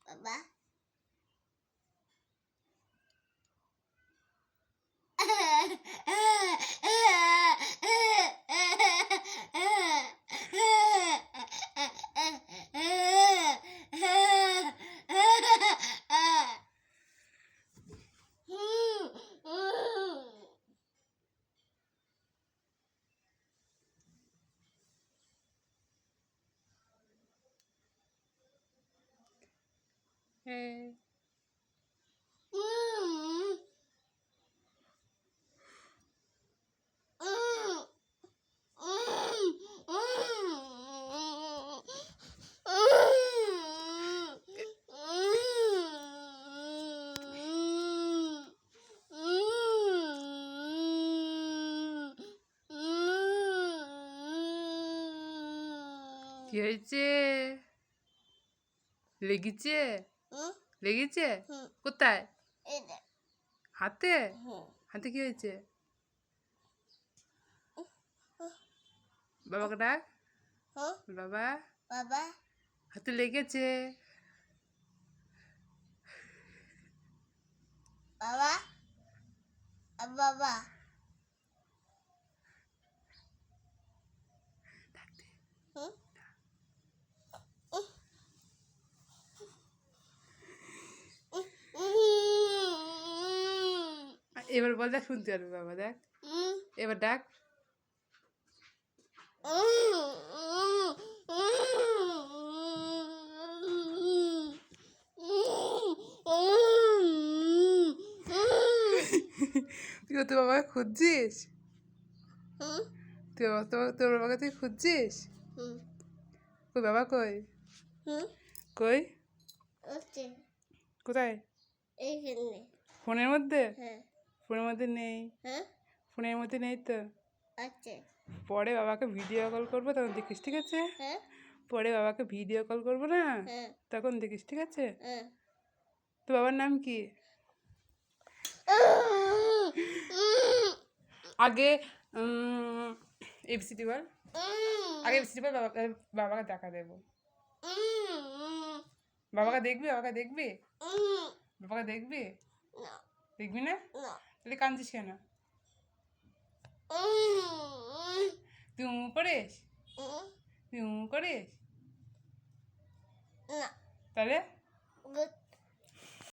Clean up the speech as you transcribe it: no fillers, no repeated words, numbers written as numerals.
বাবা Hey. কি হয়েছে? লেগেছে? লেগেছে? কোথায়? হাতে? হাতে কি হয়েছে? বাবাকে ডাক। বাবা বাবা হাতে লেগেছে। বাবা বাবা এবার বল, দেখ শুনতে পারবে বাবা, দেখ এবার ডাক। তুই তোর বাবাকে খুঁজছিস? তোর বাবাকে তুই খুঁজছিস? কই বাবা, কই কই কোথায়? ফোনের মধ্যে? ফোনের মধ্যে নেই। ফোনের মধ্যে নেই তো। পরে বাবাকে ভিডিও কল করবো, তখন দেখিস, ঠিক আছে? পরে বাবাকে ভিডিও কল করবো না, তখন দেখিস, ঠিক আছে? তো বাবার নাম কি? আগে এবিসিডি বল। আগে এবিসিডি বল, বাবাকে দেখা দেবো। বাবাকে দেখবি? বাবাকে দেখবি? বাবাকে দেখবি? দেখবি না? তাহলে কাঁদছিস কেন? তুই করিস? তুই করিস? তাহলে